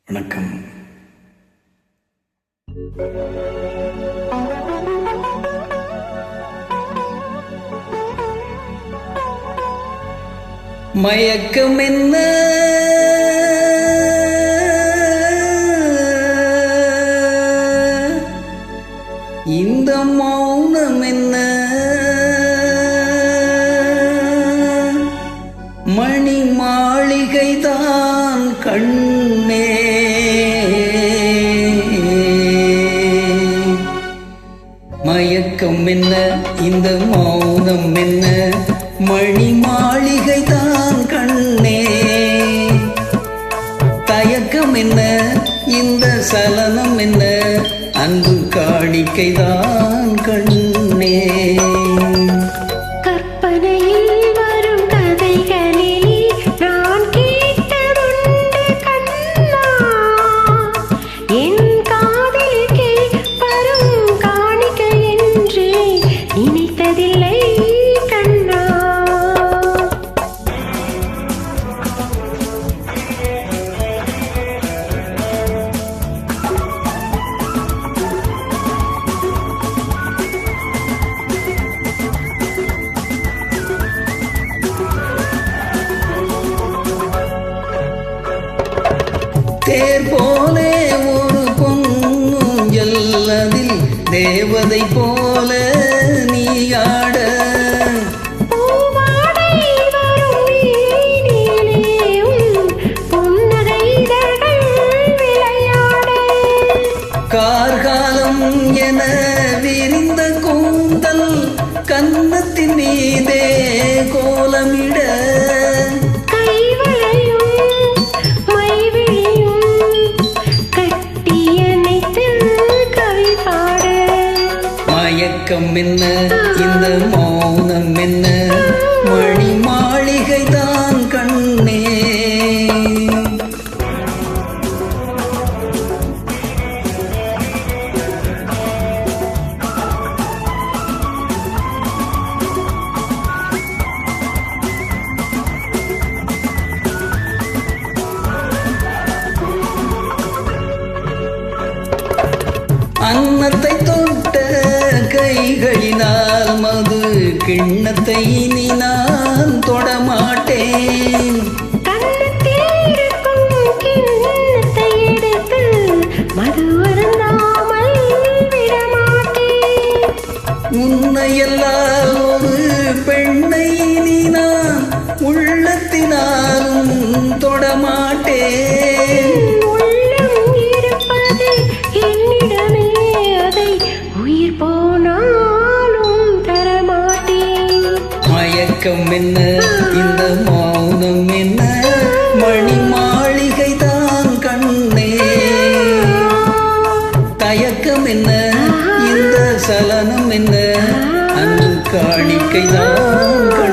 வணக்கம். மயக்கம் என்ன இந்த மௌனம் என்ன மணி மாளிகைதான் கண்ணே மயக்கம் என்ன இந்த மௌனம் என்ன மணி மாளிகைதான் கண்ணே தயக்கம் என்ன இந்த சலனம் என்ன அன்பு காணிக்கைதான் கண்ணே தேர் போலே ஒரு பொன்னூஞ்சல் அதில் தேவதை போல நீ ஆட கார்காலம் என விரிந்த கூந்தல் கன்னத்தின் மீதே கோலமிட மயக்கம் என்ன இந்த மௌனம் என்ன மணி மாளிகைதான் கண்ணே அன்னத்தை தொட்ட கைகளினால் மது கிண்ணத்தை இனி நான் தொடமாட்டேன் உன்னையெல்லாம் ஒரு பெண்ணை இனி நான் உள்ளத்தினாலும் தொடமாட்டேன் மயக்கம் என்ன இந்த மௌனம் என்ன மணி மாளிகைதான் கண்ணே தயக்கம் என்ன இந்த சலனம் என்ன அன்பு காணிக்கைதான்